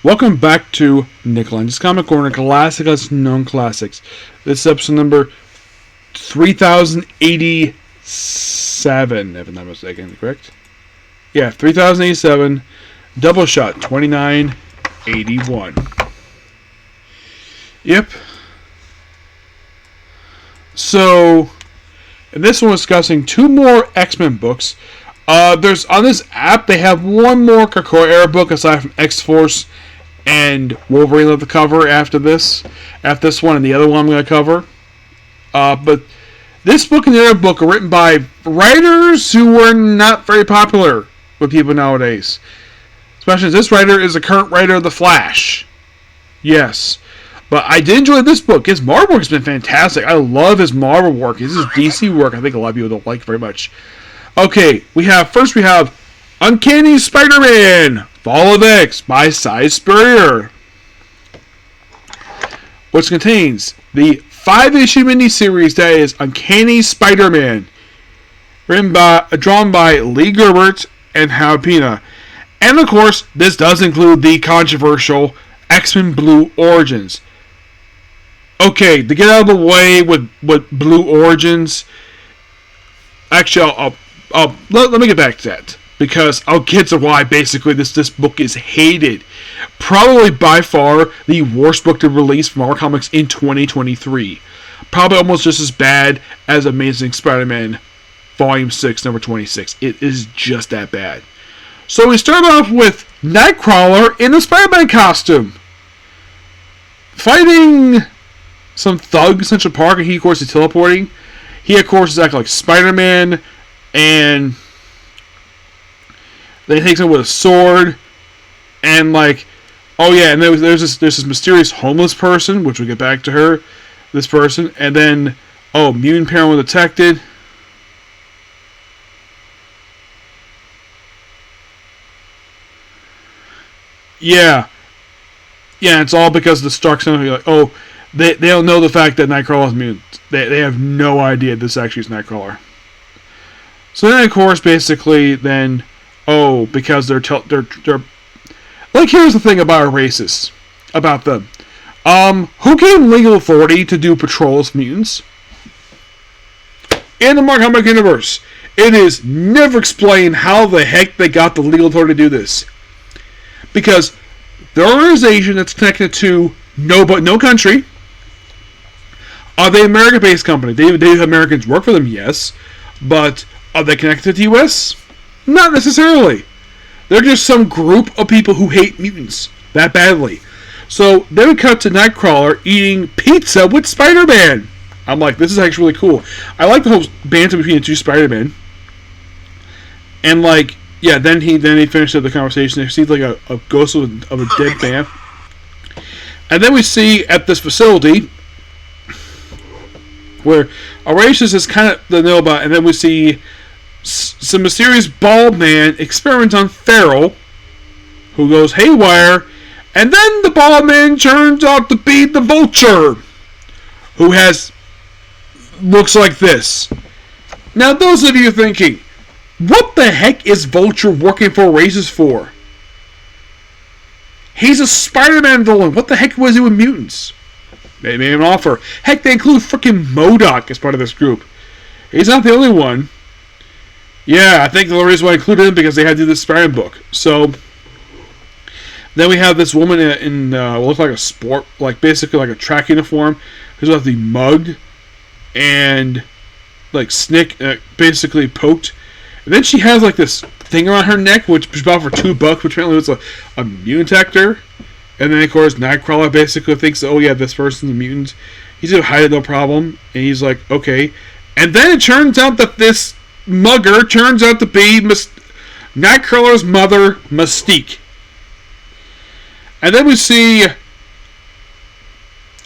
Welcome back to Lenz Comic Corner, Classic Known Classics. This is episode number 3087, if I'm not mistaken, correct? Yeah, 3087, Doubleshot 2981. Yep. So, in this one, we're discussing two more X-Men books. There's on this app, they have one more Krakoa era book aside from X-Force and Wolverine at the cover after this one, and the other one I'm going to cover. But this book and the other book are written by writers who were not very popular with people nowadays. Especially as this writer is the current writer of The Flash. Yes. But I did enjoy this book. His Marvel work has been fantastic. I love his Marvel work. This is DC work I think a lot of people don't like very much. Okay, we have Uncanny Spider-Man, Fall of X by Cy Spurrier, which contains the 5-issue miniseries that is Uncanny Spider-Man, drawn by Lee Gerbert and Hal Pena. And of course, this does include the controversial X-Men Blue Origins. Okay, to get out of the way with Blue Origins, actually, let me get back to that, because I'll get to why basically this book is hated. Probably by far the worst book to release from Marvel Comics in 2023. Probably almost just as bad as Amazing Spider-Man Volume 6, number 26. It is just that bad. So we start off with Nightcrawler in a Spider-Man costume, fighting some thugs in Central Park, and he, of course, is teleporting. He, of course, is acting like Spider-Man, and then he takes him with a sword, and and there's this mysterious homeless person, which we'll get back to her, this person, and then, mutant parent was detected. Yeah, it's all because of the Stark Center. They don't know the fact that Nightcrawler is mutant. They have no idea this actually is Nightcrawler. So then, of course, basically, then, because they're here's the thing about our racists, about them. Who gave them legal authority to do patrols of mutants? In the Marvel Comic universe, it is never explained how the heck they got the legal authority to do this. Because their organization that's connected to no country. Are they an American-based company? They have Americans work for them, yes. But are they connected to the U.S.? Not necessarily. They're just some group of people who hate mutants that badly. So they would cut to Nightcrawler eating pizza with Spider-Man. I'm like, this is actually really cool. I like the whole banter between the two Spider-Men. And then he finished up the conversation. There seems like a ghost of a dead man. And then we see at this facility where a racist is kind of the know about, and then we see some mysterious bald man experiment on Farrell, who goes haywire, and then the bald man turns out to be the Vulture, who looks like this. Now, those of you thinking, what the heck is Vulture working for racist for? He's a Spider-Man villain. What the heck was he with mutants? They made him an offer. Heck, they include freaking MODOK as part of this group. He's not the only one. Yeah, I think the reason why I included him because they had to do this Spider-Man book. So then we have this woman in what looks like a sport, basically like a track uniform, who's about to be mugged and basically poked. And then she has this thing around her neck, which was bought for $2, which apparently was a mutant detector. And then, of course, Nightcrawler basically thinks, this person's a mutant. He's going to hide it, no problem. And he's like, okay. And then it turns out that this mugger turns out to be Nightcrawler's mother, Mystique. And then we see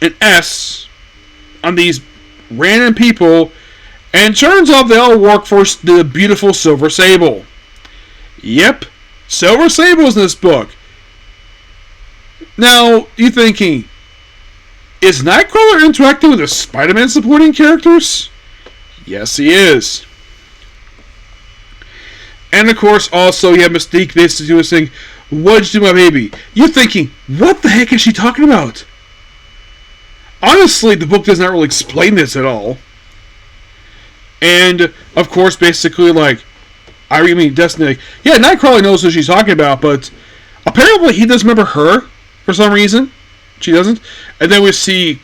an S on these random people. And it turns out they all work for the beautiful Silver Sable. Yep, Silver Sable's in this book. Now, you're thinking, is Nightcrawler interacting with the Spider-Man supporting characters? Yes, he is. And of course, also, you have Mystique basically saying, What'd you do, my baby? You're thinking, what the heck is she talking about? Honestly, the book does not really explain this at all. And, of course, basically, like, Destiny, yeah, Nightcrawler knows what she's talking about, but apparently he doesn't remember her for some reason. She doesn't. And then we see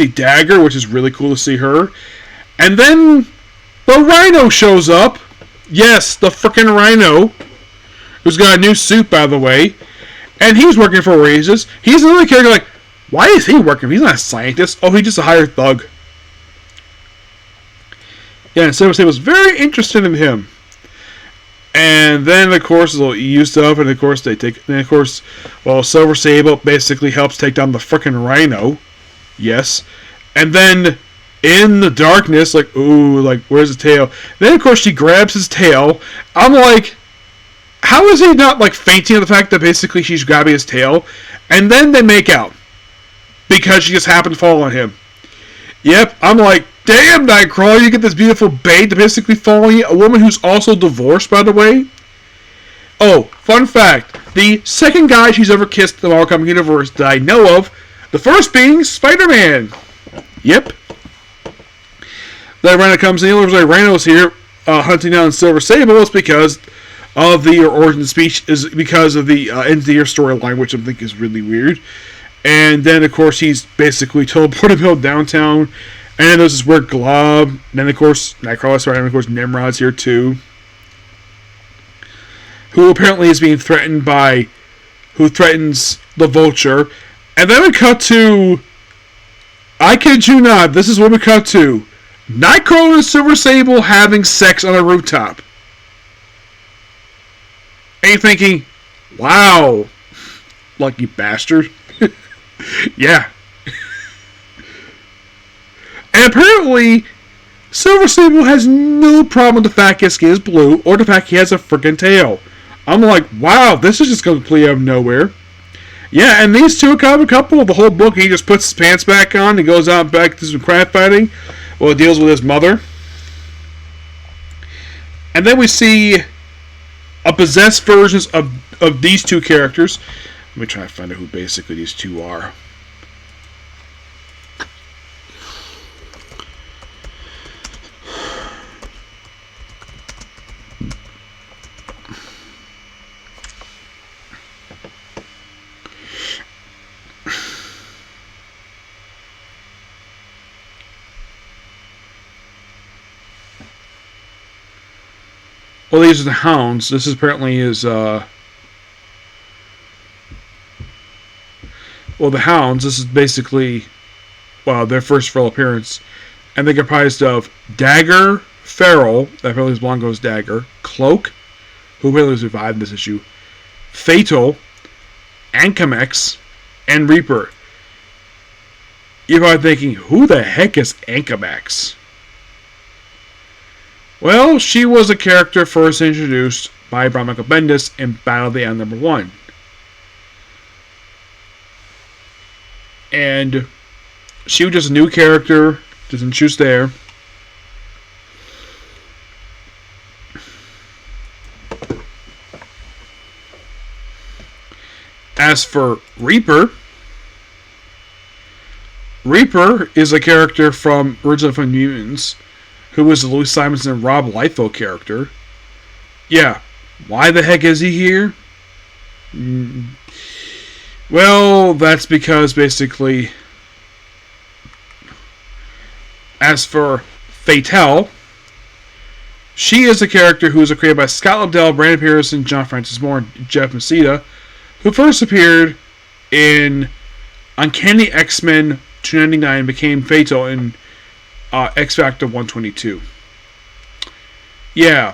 Dagger, which is really cool to see her. And then the Rhino shows up. Yes, the frickin' Rhino, who's got a new suit, by the way. And he's working for raises. He's another character like, why is he working? He's not a scientist. Oh, he's just a hired thug. Yeah, and Silver Sable was very interested in him. And then, of course, they'll use stuff, and of course, Silver Sable basically helps take down the frickin' Rhino. Yes. And then, in the darkness, like, ooh, like, where's his tail? Then, of course, she grabs his tail. I'm like, how is he not, like, fainting at the fact that basically she's grabbing his tail? And then they make out. Because she just happened to fall on him. Yep, I'm like, damn, Nightcrawler, you get this beautiful bait to basically fall on you. A woman who's also divorced, by the way. Oh, fun fact. The second guy she's ever kissed in the Marvel Comics universe that I know of, the first being Spider-Man. Yep. Then Rhino comes in, looks like Rhino's here, hunting down Silver Sable. It's because of the origin speech, is because of the end of the year storyline, which I think is really weird. And then, of course, he's basically teleported him downtown. And then there's this weird glob. And then, of course, Nightcrawler's right. And, of course, Nimrod's here, too. Who apparently is being threatened by... Who threatens the Vulture. And then we cut to... I kid you not. This is what we cut to. Nightcrawler and Silver Sable having sex on a rooftop. And you're thinking, wow. Lucky bastard. Yeah. And apparently, Silver Sable has no problem with the fact his skin is blue or the fact he has a freaking tail. I'm like, wow, this is just completely out of nowhere. Yeah, and these two are kind of a couple. The whole book, he just puts his pants back on and goes out back to some crap fighting while he deals with his mother. And then we see a possessed versions of these two characters. Let me try to find out who basically these two are. Well, these are the Hounds. This is apparently his, well, the Hounds, this is basically, well, their first full appearance. And they're comprised of Dagger, Feral, that apparently is Blanco's Dagger, Cloak, who apparently survived this issue, Fatal, Ankamex, and Reaper. You're probably thinking, who the heck is Ankamex? Well, she was a character first introduced by Brian Michael Bendis in Battle of the End #1. And she was just a new character, just introduced there. As for Reaper, Reaper is a character from originally from Mutants, who was the Louis Simonson and Rob Liefeld character. Yeah, why the heck is he here? Well, that's because basically, as for Fatale, she is a character who was created by Scott Lobdell, Brandon Pearson, John Francis Moore, and Jeff Maceda, who first appeared in Uncanny X-Men 299 and became Fatal in X Factor 122. Yeah.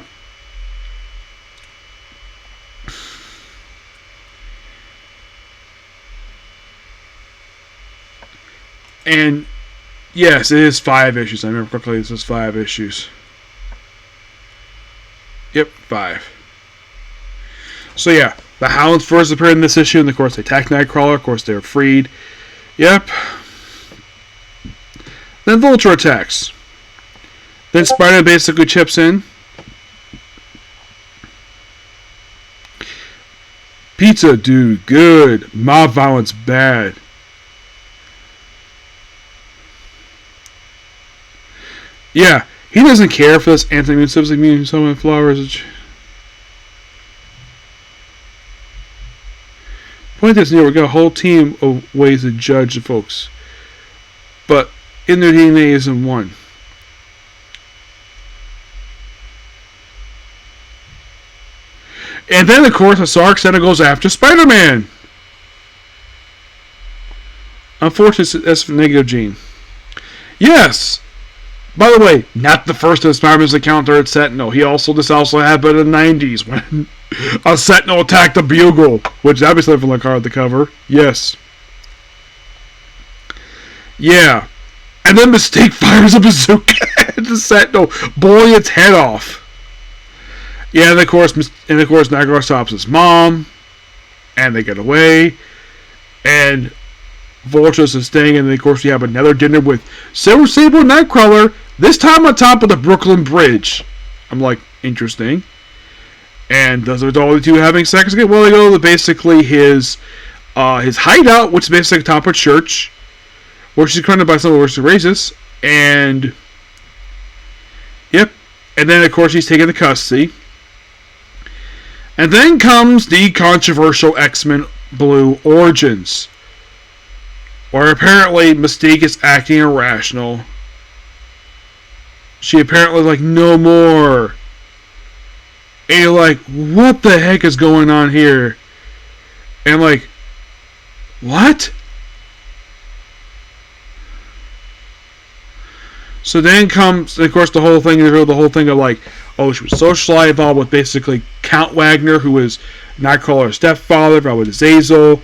And yes, it is 5 issues. I remember correctly, this is 5 issues. Yep, 5. So yeah, the Hounds first appeared in this issue, and of course they attacked Nightcrawler. Of course they were freed. Yep. Then Vulture attacks. Then Spider-Man basically chips in. Pizza, dude, good. Mob violence, bad. Yeah, he doesn't care for this anti-immune substance immune summon flowers. Point is, we got a whole team of ways to judge the folks, but in their DNA isn't one. And then, of course, the Sark Center goes after Spider-Man. Unfortunately, that's the negative gene. Yes. By the way, not the first of Spider-Man's encounter at Sentinel. This also happened in the 90s when a Sentinel attacked a Bugle, which obviously from the card at the cover. Yes. Yeah. And then Mystique fires a bazooka at the Sentinel, blowing its head off. Yeah, and of course, Nightcrawler stops his mom, and they get away, and Vulture's is staying, and then of course we have another dinner with Silver Sable and Nightcrawler, this time on top of the Brooklyn Bridge. I'm like, interesting. And those are all the two having sex again. Well, they go to basically his hideout, which is basically top of church, where she's surrounded by some of the worst racists, and yep, and then of course he's taken to custody. And then comes the controversial X-Men Blue Origins, where apparently Mystique is acting irrational. She apparently is like, no more. And you're like, what the heck is going on here? And like, what? So then comes, of course, the whole thing of like, oh, she was socially involved with basically Count Wagner, who was Nightcrawler's stepfather, probably with Azazel.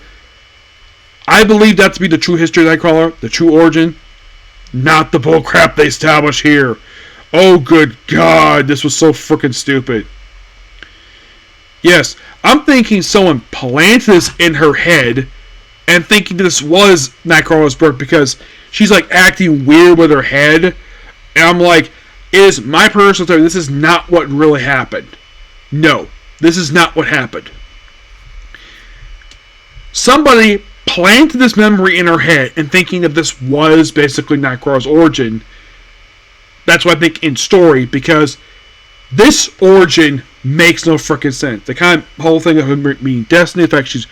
I believe that to be the true history of Nightcrawler, the true origin, not the bullcrap they establish here. Oh, good God, this was so freaking stupid. Yes, I'm thinking someone planted this in her head and thinking this was Nightcrawler's birth because she's like acting weird with her head. And I'm like, is my personal theory, this is not what really happened. No, this is not what happened. Somebody planted this memory in her head and thinking that this was basically Nightcrawler's origin. That's what I think in story, because this origin makes no freaking sense. The kind of whole thing of her being Destiny, in fact, she's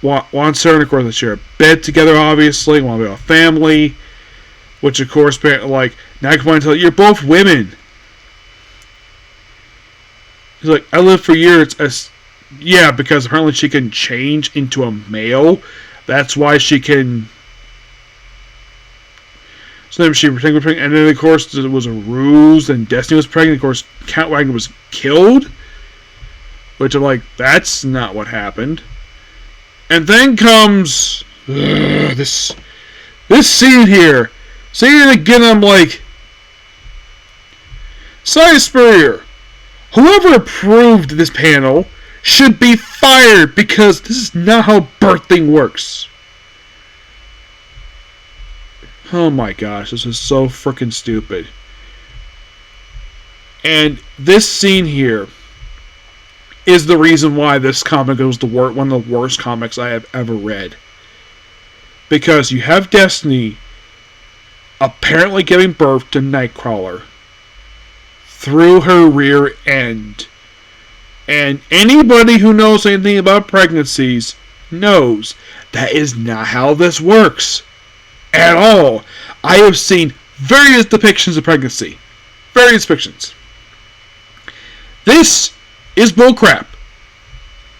wants her, and of course they share a bed together, obviously, want to be a family, which of course, like, now I can tell you, you're both women. He's like, I lived for years as, yeah, because apparently she can change into a male. That's why she can. So then she was pregnant, and then of course it was a ruse, and Destiny was pregnant. Of course, Count Wagner was killed, which I'm like, that's not what happened. And then comes this scene here. Seeing it again, I'm like, Cy Spurrier, whoever approved this panel should be fired because this is not how birthing works. Oh my gosh, this is so freaking stupid. And this scene here is the reason why this comic was one of the worst comics I have ever read. Because you have Destiny apparently giving birth to Nightcrawler through her rear end. And anybody who knows anything about pregnancies knows that is not how this works. At all. I have seen various depictions of pregnancy. Various depictions. This is bullcrap.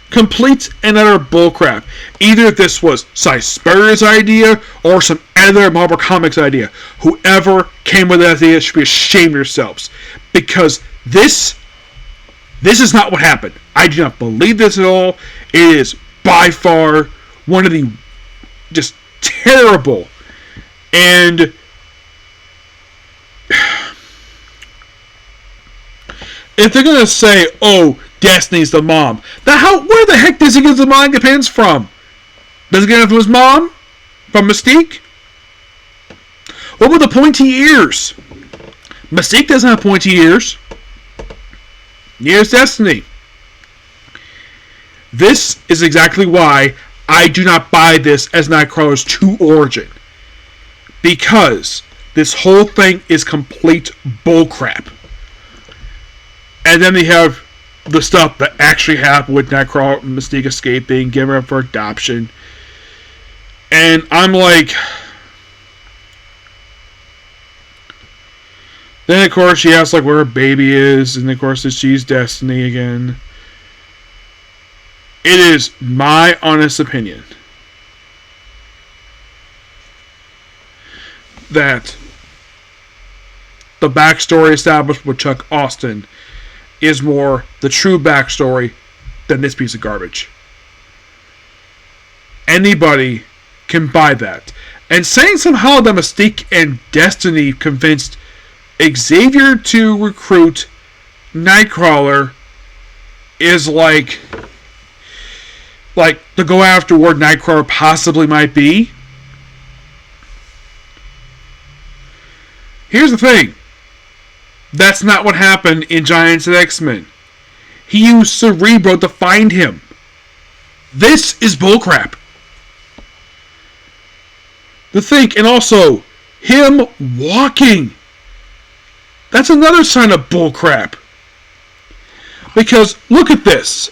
Complete and utter bullcrap. Either this was Cy Spurrier's idea or some other Marvel Comics idea. Whoever came with that idea should be ashamed of yourselves. Because this is not what happened. I do not believe this at all. It is by far one of the just terrible. And if they're going to say, oh, Destiny's the mom, then where the heck does he get the mind depends from? Does he get it from his mom? From Mystique? What were the pointy ears? Mystique doesn't have pointy ears. Neither does Destiny. This is exactly why I do not buy this as Nightcrawler's true origin. Because this whole thing is complete bullcrap. And then they have the stuff that actually happened with Nightcrawler and Mystique escaping, giving her up for adoption. And I'm like... Then, of course, she asks, like, where her baby is. And, of course, she's Destiny again. It is my honest opinion that the backstory established with Chuck Austin is more the true backstory than this piece of garbage. Anybody can buy that. And saying somehow that Mystique and Destiny convinced Xavier to recruit Nightcrawler is like to go after where Nightcrawler possibly might be. Here's the thing. That's not what happened in Giants and X-Men. He used Cerebro to find him. This is bullcrap. To think, and also, him walking. That's another sign of bullcrap. Because, look at this.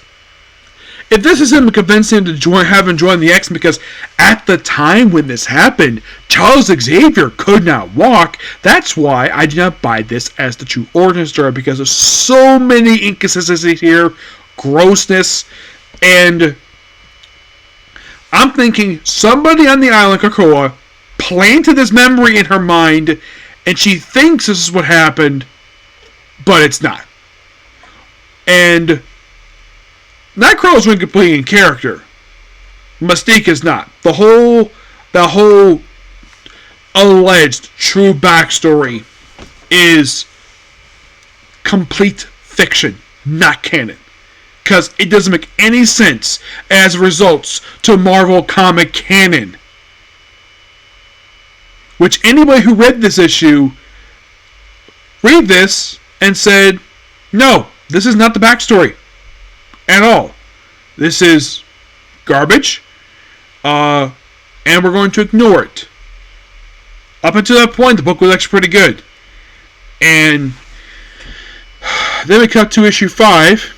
If this is him convincing him to have him join the X-Men, because at the time when this happened, Charles Xavier could not walk. That's why I do not buy this as the true origin story, because there's so many inconsistencies here, grossness, and I'm thinking somebody on the island, Krakoa, planted this memory in her mind, and she thinks this is what happened, but it's not. And Nightcrawler's been completely in character. Mystique is not. The whole alleged true backstory is complete fiction, not canon. Because it doesn't make any sense as results to Marvel comic canon. Which anybody who read this issue, read this and said, no, this is not the backstory at all. This is garbage, and we're going to ignore it. Up until that point, the book was actually pretty good. And then we cut to issue 5.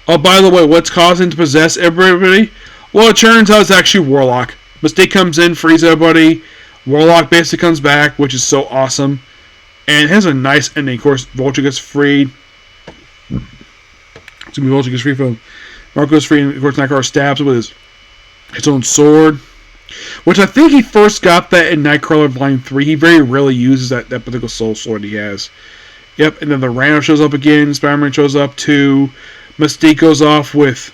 Oh, by the way, what's causing to possess everybody? Well, it turns out it's actually Warlock. Mystique comes in, frees everybody. Warlock basically comes back, which is so awesome. And it has a nice ending. Of course, Vulture gets freed. Vulture gets free from Marco gets free, and of course Nightcrawler stabs him with his own sword. Which I think he first got that in Nightcrawler Volume 3. He very rarely uses that particular soul sword he has. Yep, and then the Rhino shows up again. Spider-Man shows up too. Mystique goes off with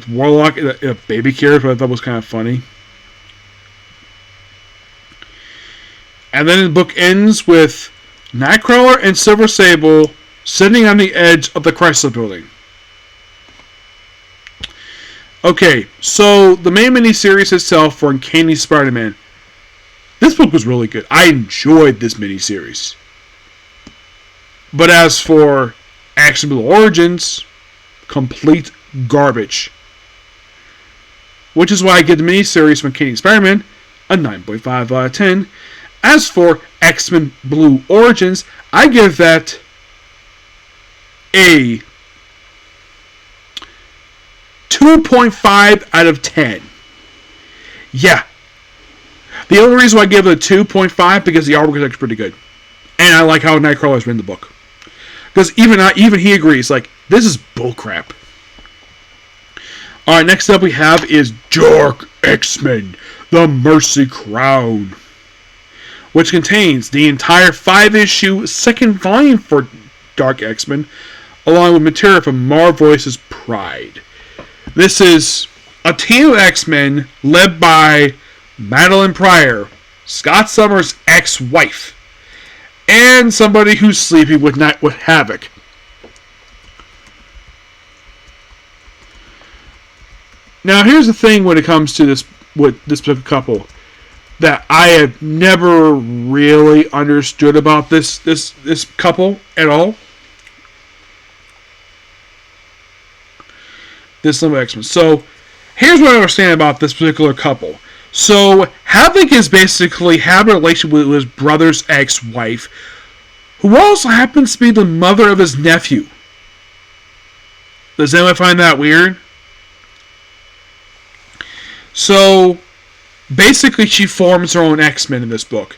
Warlock in a baby carriage, which I thought was kind of funny. And then the book ends with Nightcrawler and Silver Sable sitting on the edge of the Chrysler Building. Okay, so the main miniseries itself for Uncanny Spider-Man. This book was really good. I enjoyed this miniseries. But as for Action Blue Origins, complete garbage. Which is why I give the miniseries from Uncanny Spider-Man a 9.5 out of 10. As for X-Men Blue Origins, I give that a 2.5 out of 10. Yeah. The only reason why I give it a 2.5 because the artwork is actually pretty good. And I like how Nightcrawler has written the book. Because even he agrees, like, this is bullcrap. Alright, next up we have is Dark X-Men, The Mercy Crown, which contains the entire 5-issue second volume for Dark X-Men, along with material from Marvel Voices Pride. This is a team of X-Men led by Madeline Pryor, Scott Summers' ex-wife, and somebody who's sleeping with Havoc. Now, here's the thing when it comes to this with this particular couple that I have never really understood about this couple at all. this Limbo X-Men. So, here's what I understand about this particular couple. So, Havoc is basically having a relationship with his brother's ex-wife, who also happens to be the mother of his nephew. Does anyone find that weird? So, basically, she forms her own X-Men in this book.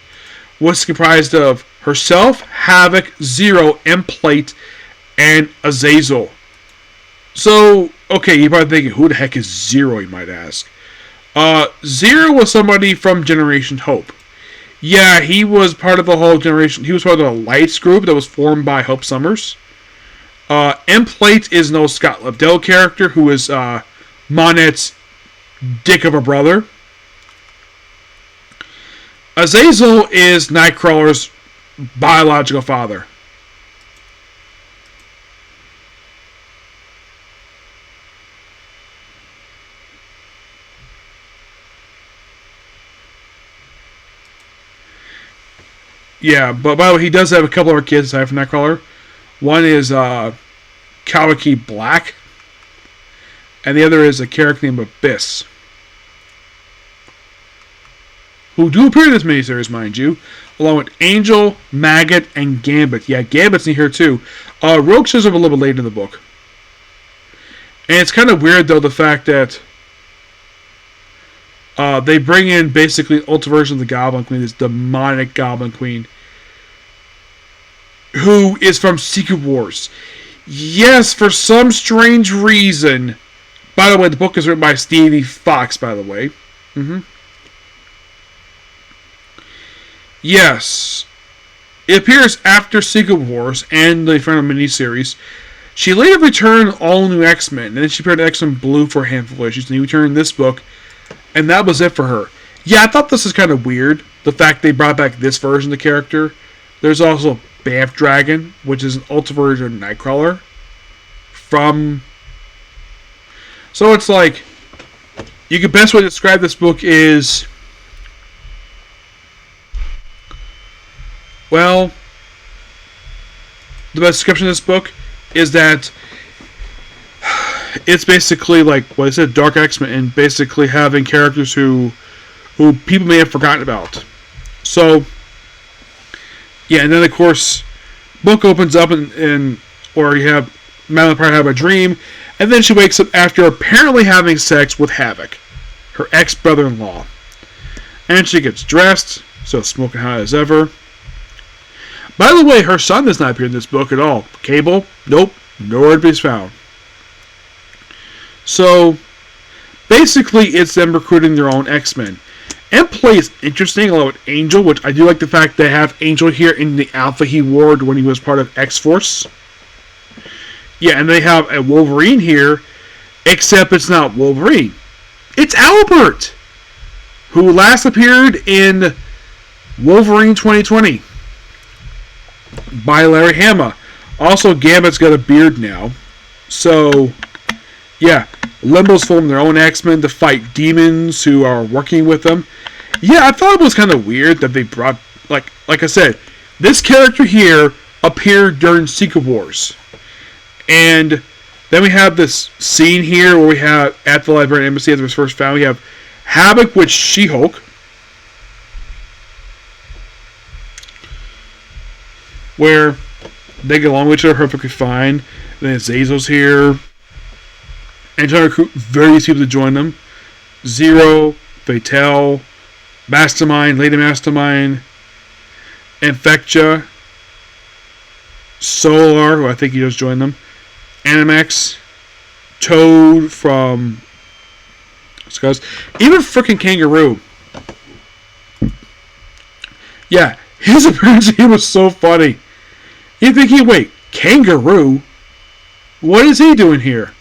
What's comprised of herself, Havoc, Zero, M-Plate, and Azazel. So, okay, you're probably thinking, who the heck is Zero, you might ask. Zero was somebody from Generation Hope. Yeah, he was part of the whole generation. He was part of the Lights group that was formed by Hope Summers. M-Plate is no Scott Lobdell character, who is Monet's dick of a brother. Azazel is Nightcrawler's biological father. Yeah, but by the way, he does have a couple of other kids aside from Nightcrawler. One is Kawaki Black, and the other is a character named Abyss, who do appear in this miniseries, mind you, along with Angel, Maggot, and Gambit. Yeah, Gambit's in here too. Rogue shows up a little bit late in the book. And it's kind of weird, though, the fact that they bring in basically an ultimate version of the Goblin Queen, this demonic Goblin Queen, who is from Secret Wars. Yes, for some strange reason. By the way, the book is written by Stevie Fox, by the way. Yes. It appears after Secret Wars and the Inferno miniseries. She later returned all new X-Men, and then she appeared in X-Men Blue for a handful of issues, and he returned in this book, and that was it for her. Yeah, I thought this was kind of weird, the fact they brought back this version of the character. There's also Bamf Dragon, which is an ultimate version of Nightcrawler. So it's like, you could best way to describe this book is, well, the best description of this book is that it's basically like what I said, Dark X-Men, and basically having characters who people may have forgotten about. So, yeah, and then of course, book opens up and or you have Madeline Pryor have a dream, and then she wakes up after apparently having sex with Havoc, her ex-brother-in-law. And she gets dressed, so smoking hot as ever. By the way, her son does not appear in this book at all. Cable? Nope. Nowhere to be found. So, basically, it's them recruiting their own X-Men. M-Play is interesting, along with Angel, which I do like the fact they have Angel here in the outfit he wore when he was part of X-Force. Yeah, and they have a Wolverine here, except it's not Wolverine. It's Albert, who last appeared in Wolverine 2020 by Larry Hama. Also, Gambit's got a beard now. So, yeah, Limbo's formed their own X-Men to fight demons who are working with them. Yeah, I thought it was kind of weird that they brought, like I said, this character here appeared during Secret Wars. And then we have this scene here where we have, at the Librarian Embassy, as it was first found, we have Havoc with She-Hulk, where they get along with each other perfectly fine. Then Azazel's here. And trying to recruit various people to join them. Zero, Fatale, Mastermind, Lady Mastermind, Infectia, Solar, who I think he just joined them, Animax, Toad from Scuzz, even freaking Kangaroo. Yeah, his appearance here was so funny. You think wait, Kangaroo? What is he doing here?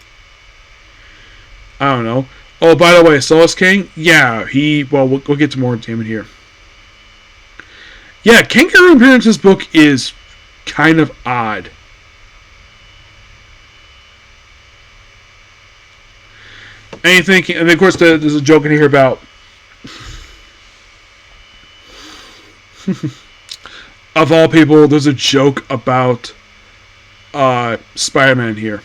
I don't know. Oh, by the way, Solace King? Yeah, we'll get to more entertainment here. Yeah, Kangaroo appearance in this book is kind of odd. And you think, and of course there's a joke in here about of all people, there's a joke about Spider-Man here.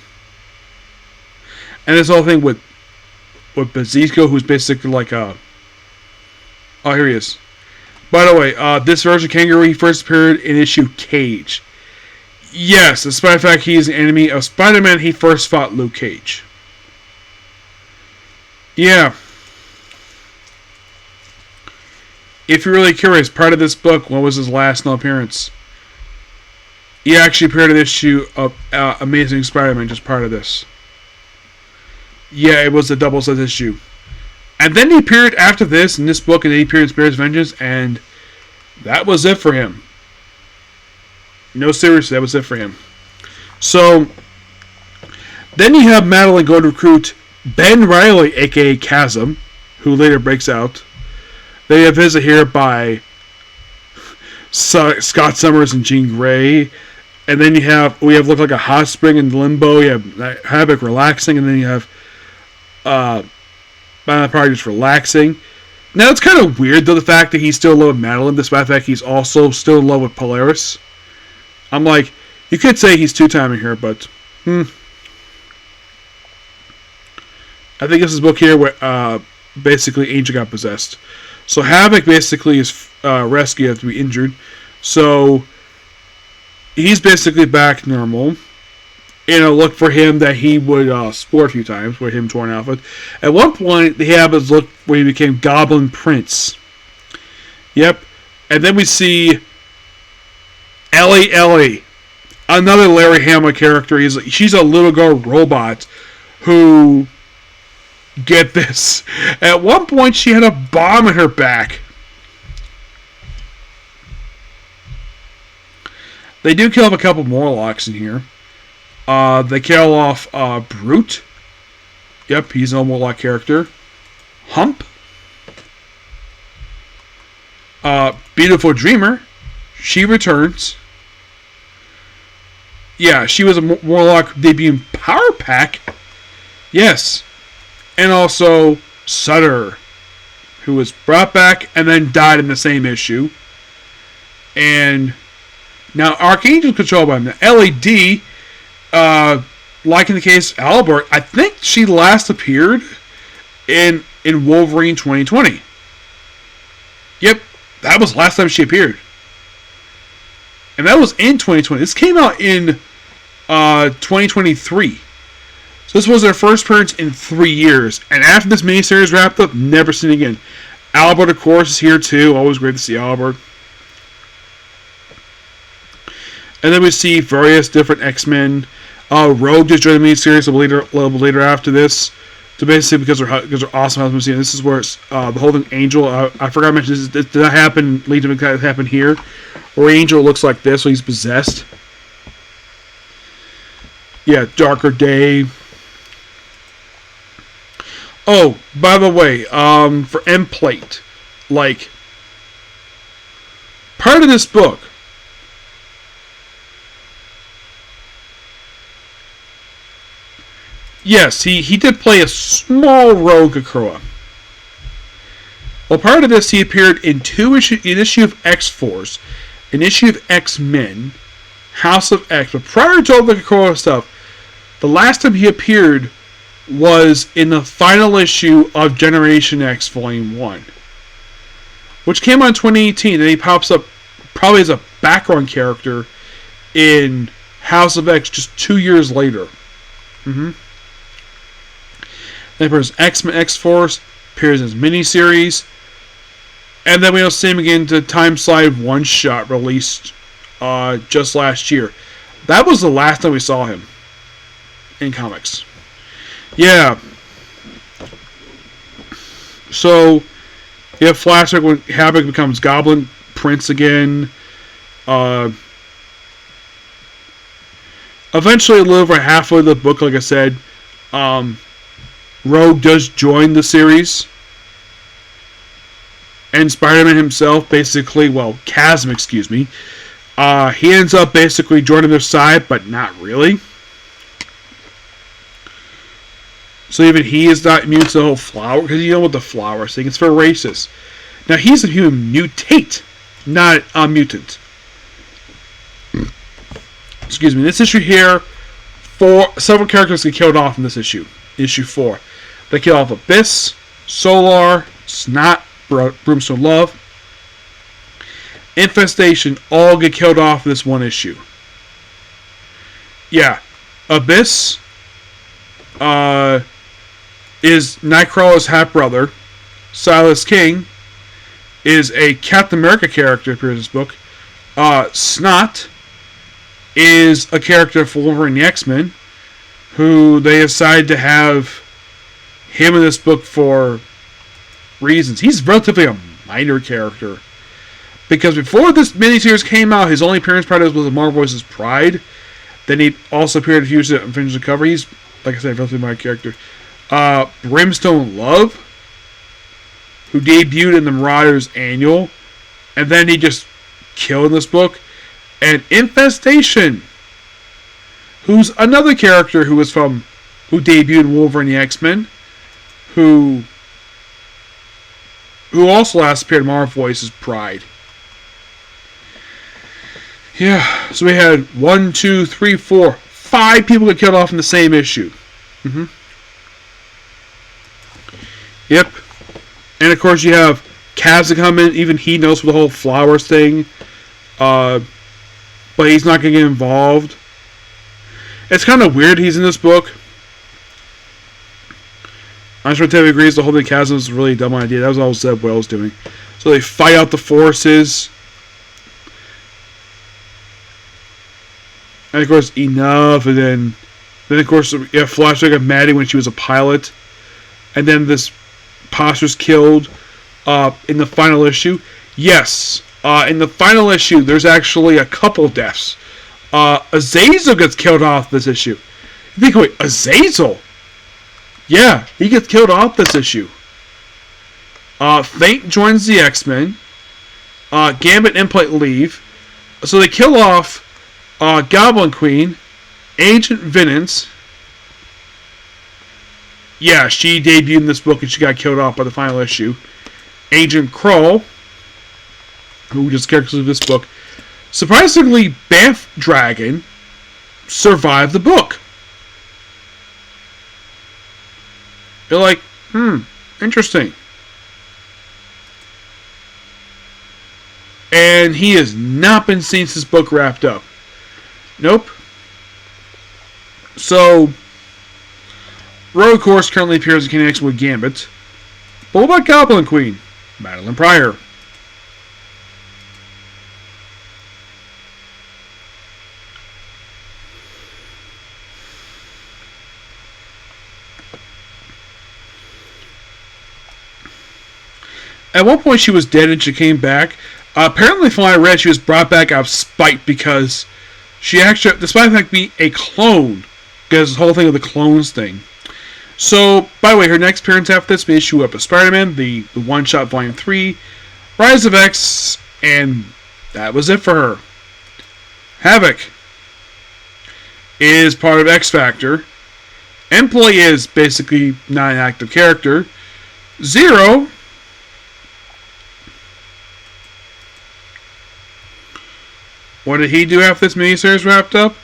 And this whole thing with Bazisco, who's basically like a... Oh, here he is. By the way, this version of Kangaroo, he first appeared in issue Cage. Yes, despite the fact he is an enemy of Spider-Man, he first fought Luke Cage. Yeah. If you're really curious, part of this book, what was his last known appearance? He actually appeared in an issue of Amazing Spider-Man, just part of this. Yeah, it was the double-set issue. And then he appeared after this, in this book, and then he appeared in Spirit's Vengeance, and that was it for him. No, seriously, that was it for him. So, then you have Madeline go to recruit Ben Reilly, a.k.a. Chasm, who later breaks out. Then you have visit here by Scott Summers and Jean Grey. And then we have Look Like a Hot Spring in Limbo. You have Havoc relaxing, and then you have probably just relaxing. Now, it's kind of weird, though, the fact that he's still in love with Madeline, despite the fact he's also still in love with Polaris. I'm like, you could say he's two-timing here, but, I think this is a book here where, basically, Angel got possessed. So, Havoc basically is rescued after being injured. So, he's basically back normal. In a look for him that he would sport a few times with him torn outfit. At one point, they have his look where he became Goblin Prince. Yep. And then we see Ellie, another Larry Hama character. She's a little girl robot who, get this, at one point she had a bomb in her back. They do kill off a couple Morlocks in here. They kill off Brute. Yep, he's a Morlock character. Hump. Beautiful Dreamer. She returns. Yeah, she was a Morlock debuting Power Pack. Yes. And also Sutter, who was brought back and then died in the same issue. And now Archangel's controlled by him. Now, LED... like in the case of Albert, I think she last appeared in Wolverine 2020. Yep, that was the last time she appeared. And that was in 2020. This came out in 2023. So this was her first appearance in 3 years. And after this miniseries wrapped up, never seen again. Albert, of course, is here too. Always great to see Albert. And then we see various different X-Men. Rogue just joined the miniseries a little bit later after this. So basically, because they're awesome husbands. And this is where it's, the whole thing, Angel. I forgot to mention this. Did that happen? Lead to that happen here, where Angel looks like this, so he's possessed. Yeah, Darker Day. Oh, by the way, for end plate, like part of this book. Yes, he did play a small rogue Krakoa. Well, part of this, he appeared in an issue of X-Force, an issue of X-Men, House of X. But prior to all the Krakoa stuff, the last time he appeared was in the final issue of Generation X Volume 1, which came out in 2018, and he pops up probably as a background character in House of X just 2 years later. Then appears X-Men X-Force, appears in his miniseries, and then we don't see him again to Time Slide one-shot released just last year. That was the last time we saw him in comics. Yeah. So, you have flashback when Havoc becomes Goblin Prince again. Eventually, a little over halfway of the book, like I said, Rogue does join the series. And Spider-Man himself, basically, Chasm, excuse me, he ends up basically joining their side, but not really. So even he is not immune to the whole flower, because you know what the flower thing, it's for racist. Now, he's a human mutate, not a mutant. Excuse me, this issue here, several characters get killed off in this issue. issue 4. They kill off Abyss, Solar, Snot, Brimstone Love, Infestation, all get killed off in this one issue. Yeah, Abyss is Nightcrawler's half-brother. Silas King is a Captain America character appears in this book. Snot is a character for Wolverine and the X-Men, who they decided to have him in this book for reasons. He's relatively a minor character, because before this miniseries came out, his only appearance prior to this was in Marvel vs. Pride. Then he also appeared in Fuse and Finish the Cover. He's, like I said, relatively minor character. Brimstone Love, who debuted in the Marauders Annual, and then he just killed in this book. And Infestation, who's another character who debuted in Wolverine and the X-Men, who also last appeared in Marvel Voices Pride. Yeah, so we had 5 people get killed off in the same issue. Yep. And of course you have Kaz come in, even he knows the whole flowers thing. But he's not going to get involved. It's kind of weird he's in this book. I'm sure Tim agrees the whole thing Kaz was a really dumb idea. That was all Zeb Wells doing. So they fight out the forces. And of course, enough. And then of course, you have flashback of Maddie when she was a pilot. And then this Poster's killed in the final issue. Yes, in the final issue, there's actually a couple deaths. Azazel gets killed off this issue. You think, wait, Azazel? Yeah, he gets killed off this issue. Fate joins the X-Men. Gambit and Implate leave. So they kill off Goblin Queen, Agent Venance. Yeah, she debuted in this book and she got killed off by the final issue. Agent Krull, who just characters of this book. Surprisingly, Banff Dragon survived the book. You're like, interesting. And he has not been seen since this book wrapped up. Nope. So, Rogue, of course, currently appears in connection with Gambit. But what about Goblin Queen? Madeline Pryor. At one point she was dead and she came back. Apparently from what I read, she was brought back out of spite because she actually, despite the fact being a clone, because this whole thing of the clones thing. So, by the way, her next appearance after this issue up of Spider-Man, the one-shot Volume 3, Rise of X, and that was it for her. Havoc is part of X-Factor. Employee is basically not an active character. Zero, what did he do after this miniseries wrapped up?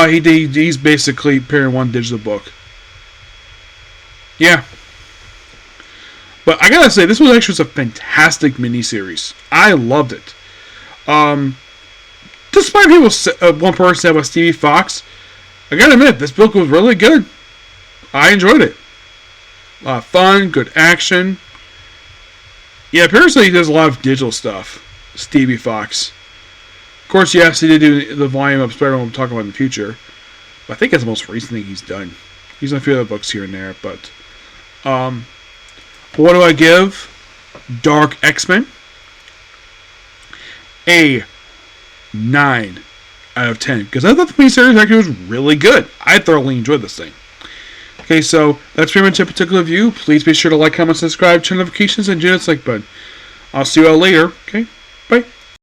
He's basically appearing in one digital book. Yeah. But I gotta say, this was actually a fantastic miniseries. I loved it. Despite people, one person said about Stevie Fox, I gotta admit, this book was really good. I enjoyed it. A lot of fun, good action. Yeah, apparently he does a lot of digital stuff, Stevie Fox. Of course, yes, he did do the volume of Spider-Man we'll talk about in the future. But I think that's the most recent thing he's done. He's done a few other books here and there, but what do I give Dark X-Men? A 9 out of 10. Because I thought the miniseries actually was really good. I thoroughly enjoyed this thing. Okay, so that's pretty much a particular review. Please be sure to like, comment, subscribe, turn notifications, and join us like button. I'll see you all later. Okay, bye.